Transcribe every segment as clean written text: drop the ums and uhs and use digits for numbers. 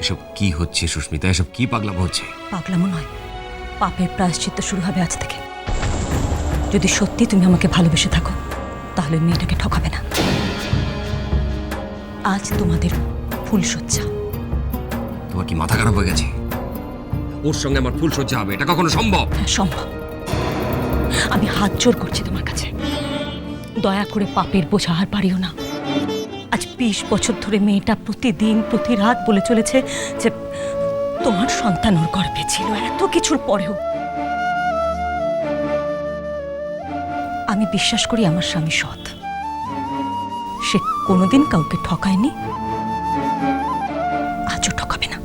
এসব কি হচ্ছে সুস্মিতা? এসব কি পাগলামো হচ্ছে? পাগলামো নয়, পাপের প্রায়শ্চিত্ত শুরু হবে আজ থেকে। যদি সত্যি তুমি আমাকে ভালোবেসে থাকো তাহলে মেয়েটাকে ঠকাবে না। আজ তোমাদের ফুলশয্যা। তোমার কি মাথা খারাপ হয়ে গেছে? ওর সঙ্গে আমার ফুলশয্যা হবে, এটা কখনো সম্ভব? হ্যাঁ সম্ভব। আমি হাত জোর করছি তোমার কাছে, দয়া করে পাপের বোঝা আর পারিও না। আজ 20 বছর ধরে মেয়েটা প্রতিদিন প্রতি রাত বলে চলেছে যে তোমার সন্তান ওর গর্ভে ছিল। এত কিছুর পরেও আমি বিশ্বাস করি আমার স্বামী সৎ। সে কোনোদিন কাউকে ঠকায়নি, আজও ঠকাবে না।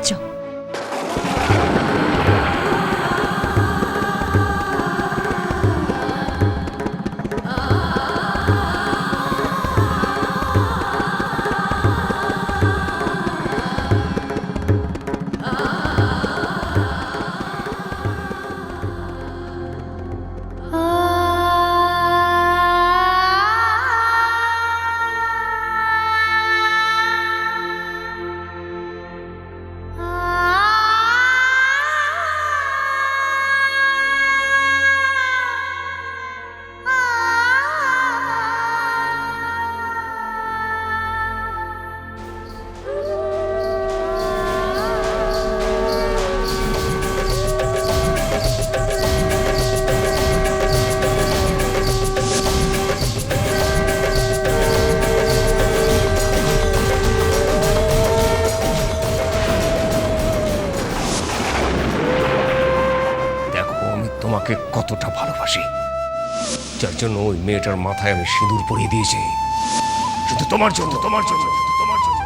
যাও। তোমাকে কতটা ভালোবাসি, যার জন্য ওই মেয়েটার মাথায় আমি সিঁদুর পরিয়ে দিয়েছি, শুধু তোমার জন্য, তোমার জন্য, তোমার জন্য।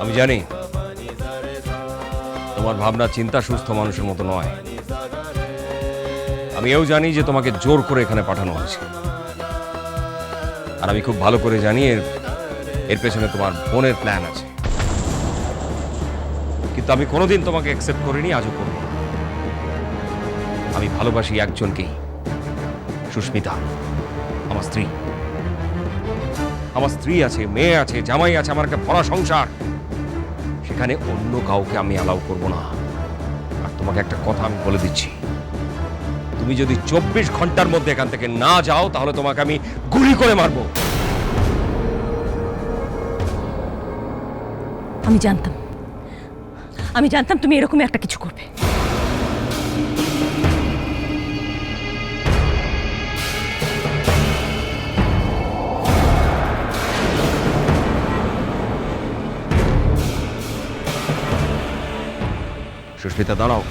আমি জানি তোমার ভাবনা চিন্তা সুস্থ মানুষের মতো নয়। আমি এও জানি যে তোমাকে জোর করে এখানে পাঠানো হয়েছে, আর আমি খুব ভালো করে জানি এর পেছনে তোমার বোনের প্ল্যান আছে। কিন্তু আমি কোনোদিন তোমাকে অ্যাকসেপ্ট করিনি, আজও করব। আমি ভালোবাসি একজনকেই, সুস্মিতা, আমার স্ত্রী। আমার স্ত্রী আছে, মেয়ে আছে, জামাই আছে, আমার একটা ভরা সংসার। সেখানে অন্য কাউকে আমি অ্যালাউ করব না। আর তোমাকে একটা কথা আমি বলে দিচ্ছি, তুমি যদি 24 ঘন্টার মধ্যে এখান থেকে না যাও তাহলে তোমাকে আমি গুলি করে মারবো। আমি জানতাম তুমি এরকম একটা কিছু করবে। সুস্মিতা, দাঁড়াও।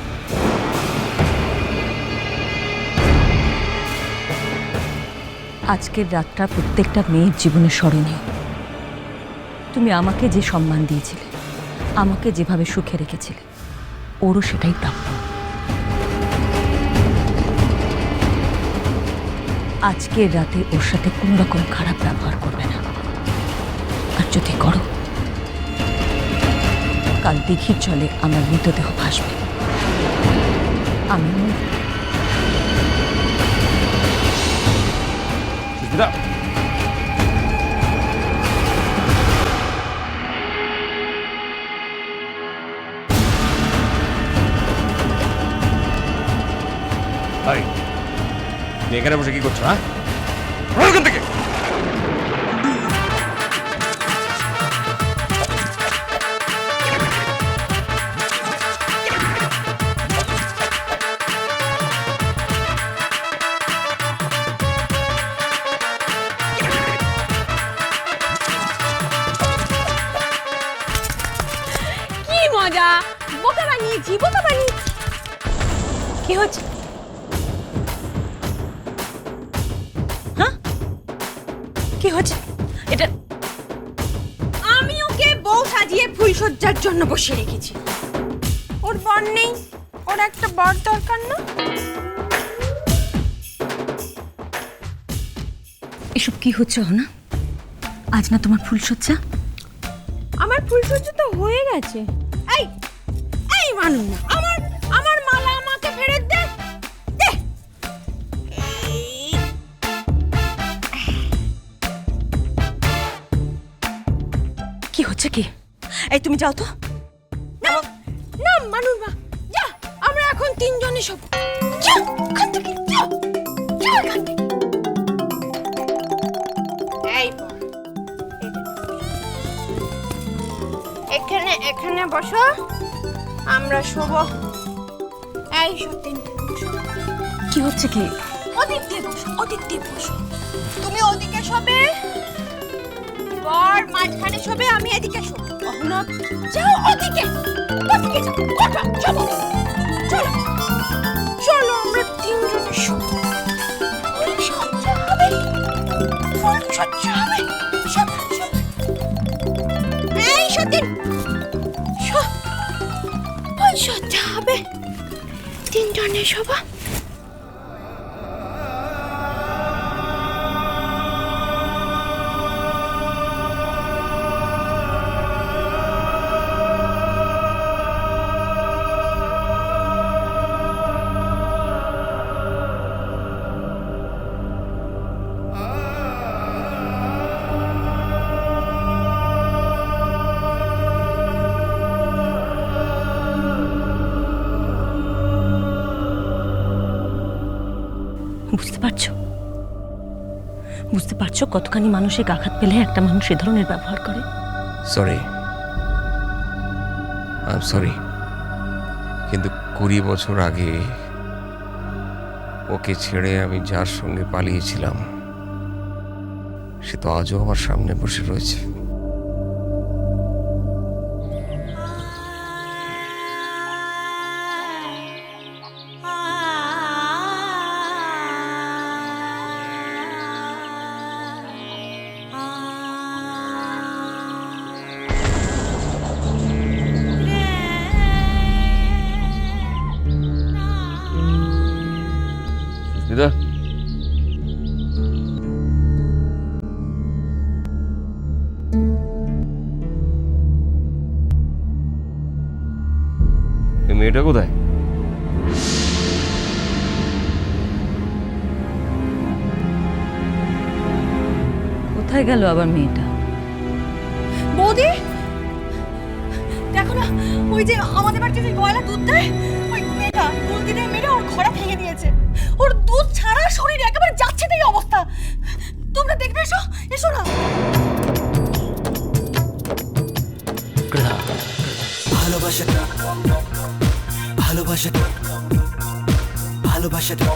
আজকের রাতটা প্রত্যেকটা মেয়ের জীবনে স্মরণীয়। তুমি আমাকে যে সম্মান দিয়েছিলে, আমাকে যেভাবে সুখে রেখেছিলে, ওরও সেটাই প্রাপ্য। আজকের রাতে ওর সাথে কোনো রকম খারাপ ব্যবহার করবে না, আর যদি করো কাল দিঘির জলে আমার মৃতদেহ ভাসবে। আমি সুস্মিতা, তুমি এখানে বসে কি করছো? হ্যাঁ, ওখান থেকে মজা, বোকা বানিয়েছি, বোকা বানিয়েছি। কি হচ্ছে? কি হচ্ছে এটা? আমি ওকে বউ সাজিয়ে ফুলসজ্জার জন্য বসিয়ে রেখেছি। ওর বর নেই, ওর একটা বর দরকার না? এসব কি হচ্ছে অহনা? আজ না তোমার ফুলসজ্জা? আমার ফুলসজ্জা তো হয়ে গেছে। এই এই মানুন না, আমার আমার মালা আমাকে ফেরত দে। দে। কি হচ্ছে কি? এই তুমি যাও তো। না না মানুন মা, যা, আমরা এখন তিনজনে সব। যা এখান থেকে, যা, যা এখান থেকে। এই বর, এখানে এখানে বসো, আমরা শোবো। এই সত্যিন, কি হচ্ছে কি? ওদিক দিয়ে বসো, ওদিক দিয়ে বসো। তুমি ওদিকে শোবে, বর মাঝখানে শোবে, আমি এদিকে শোবো। অহনা, যাও ওদিকে, ওদিকে যাও, ওঠো, চলো, চলো, চলো, আমরা তিনজনে শোবো। ফুলসজ্জা হবে, ফুলসজ্জা হবে, শোবো, শোবো। এই সতীন, ফুলসজ্জা হবে, তিনজনে শোবো। বুঝতে পারছো? বুঝতে পারছো কতখানি মানসিক আঘাত পেলে একটা মানুষ এ ধরনের ব্যবহার করে? সরি, আই এম সরি, কিন্তু 20 বছর আগে ওকে ছেড়ে আমি যার সঙ্গে পালিয়েছিলাম সে তো আজও আমার সামনে বসে রয়েছে। সুস্মিতা, এই মেয়েটা কোথায়? কোথায় গেল আবার মেয়েটা? বৌদি, দেখো না, ওই যে আমাদের বাড়িতে যে গয়লা দুধ দেয়, ওই মেয়েটা, বৌদিদের মেয়েটা ওর ঘোড়া ভেঙে দিয়েছে। ওর দুধ ছাড়া শরীর একেবারে যাচ্ছে তাই অবস্থা। তোমরা দেখবে, এসো, এসো না। ভালোবাসাটা ভালোবাসাটা ভালোবাসাটা